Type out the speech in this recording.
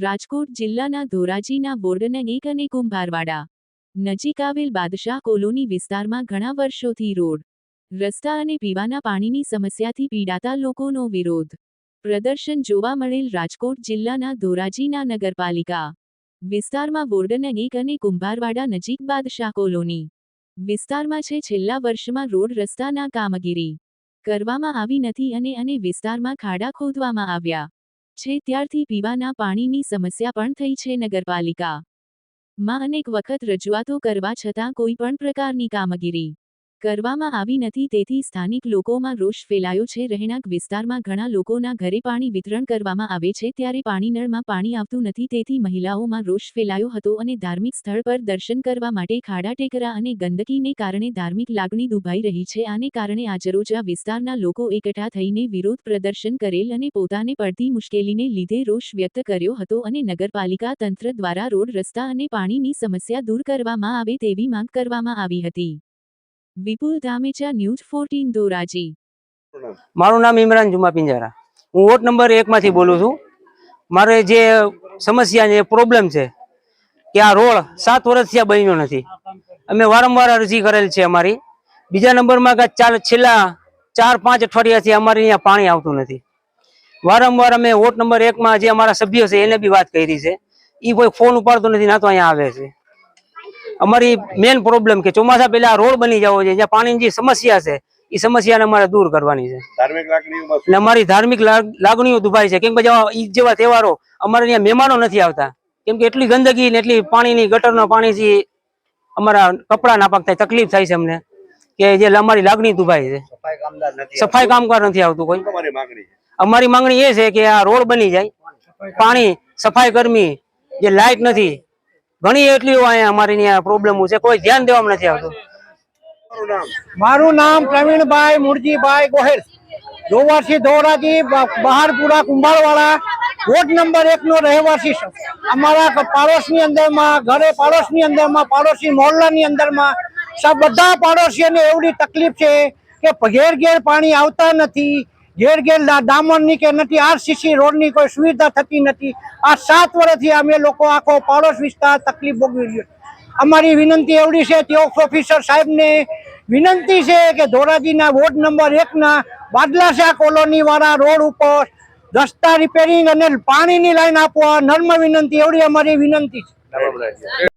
રાજકોટ જિલ્લાના ધોરાજીના બોર્ડના 1 અને કુંભારવાડા નજીક આવેલ બાદશાહ કોલોની વિસ્તારમાં ઘણા વર્ષોથી રોડ, રસ્તા અને પીવાના પાણીની સમસ્યાથી પીડાતા લોકોનો વિરોધ પ્રદર્શન જોવા મળેલ રાજકોટ જિલ્લાના ધોરાજીના નગરપાલિકા વિસ્તારમાં બોર્ડના 1 અને કુંભારવાડા નજીક બાદશાહ કોલોની વિસ્તારમાં છેલ્લા વર્ષમાં રોડ રસ્તાના કામગીરી કરવામાં આવી નથી અને વિસ્તારમાં ખાડા ખોદવામાં આવ્યા છે ત્યારથી પીવાના પાણીની સમસ્યા પણ થઈ છે। નગરપાલિકામાં અનેક વખત રજૂઆતો કરવા છતાં કોઈ પણ પ્રકારની કામગીરી કરવામાં આવી નથી, તેથી સ્થાનિક લોકોમાં રોષ ફેલાયો છે। રહેણાંક વિસ્તારમાં ઘણા લોકોના ઘરે પાણી વિતરણ કરવામાં આવે છે ત્યારે પાણીનળમાં પાણી આવતું નથી, તેથી મહિલાઓમાં રોષ ફેલાયો હતો અને ધાર્મિક સ્થળ પર દર્શન કરવા માટે ખાડા ટેકરા અને ગંદકીને કારણે ધાર્મિક લાગણી દુભાઈ રહી છે। આને કારણે આજરોજ આ વિસ્તારના લોકો એકઠા થઈને વિરોધ પ્રદર્શન કરેલ અને પોતાને પડતી મુશ્કેલીને લીધે રોષ વ્યક્ત કર્યો હતો અને નગરપાલિકા તંત્ર દ્વારા રોડ રસ્તા અને પાણીની સમસ્યા દૂર કરવામાં આવે તેવી માંગ કરવામાં આવી હતી। વિપુલ ધામેચા, ન્યૂઝ 14 ધોરાજી। મારું નામ ઇમરાન જુમા પિંજારા, હું વોર્ડ નંબર 1 માંથી બોલું છું। મારે જે સમસ્યા છે, પ્રોબ્લેમ છે કે આ રોડ 7 વર્ષથી બન્યો નથી। અમે વારંવાર અરજી કરેલ છે અમારી। બીજા નંબરમાં કે છેલ્લા 4-5 અઠવાડિયાથી અમારે અહીંયા પાણી આવતું નથી। વારંવાર અમે વોર્ડ નંબર 1 માં જે અમારા સભ્યો છે એને બી વાત કરી છે, એ કોઈ ફોન ઉપાડતો નથી, ના તો અહીંયા આવે છે। અમારી મેન પ્રોબ્લેમ કે ચોમાસા પહેલા રોડ બની જવો છે, જ્યાં પાણીની જે સમસ્યા છે એ સમસ્યાને અમારે દૂર કરવાની છે। એટલે અમારી ધાર્મિક લાગણીઓ દુભાઈ છે, કેમ કે ઈદ જેવા તહેવારો અમારે અહીંયા મહેમાનો નથી આવતા, કેમ કે એટલી ગંદકી ને એટલી પાણીની ગટરના પાણીથી અમારા કપડા નાપાક થાય, તકલીફ થાય છે અમને, કે જે અમારી લાગણી દુભાઈ છે। સફાઈ કામદાર નથી આવતું કોઈ। અમારી માંગણી એ છે કે આ રોડ બની જાય, પાણી, સફાઈ કર્મી, જે લાઇટ નથી, ઘણી એટલી અહીંયા અમારી અહીંયા પ્રોબ્લેમ છે, કોઈ ધ્યાન દેવામાં નથી આવતું। મારું નામ પ્રવીણભાઈ મુરજીભાઈ ગોહેલ, ધોવાસી ધોરાજી, બહારપુરા કુંભારવાડા, વોર્ડ નંબર 1 નો રહેવાસી છું। અમારા પાડોશની અંદરમાં, ઘરે પાડોશની અંદરમાં, પાડોશી મોહલ્લાની અંદરમાં બધા પાડોશીઓને એવડી તકલીફ છે કે ઘેર ઘેર પાણી આવતા નથી, ઘેર ઘેર ડામરની કે નથી આરસીસી રોડની કોઈ સુવિધા થતી નથી। આ 7 વર્ષથી અમે લોકો આખો પાડોશ વિસ્તાર તકલીફ ભોગવી રહ્યો। અમારી વિનંતી એવડી છે, તેઓ ઓફિસર સાહેબને વિનંતી છે કે ધોરાજીના વોર્ડ નંબર 1 ના બાદશાહ કોલોની વાળા રોડ ઉપર રસ્તા રિપેરિંગ અને પાણીની લાઈન આપવા નમ્ર વિનંતી, એવડી અમારી વિનંતી છે।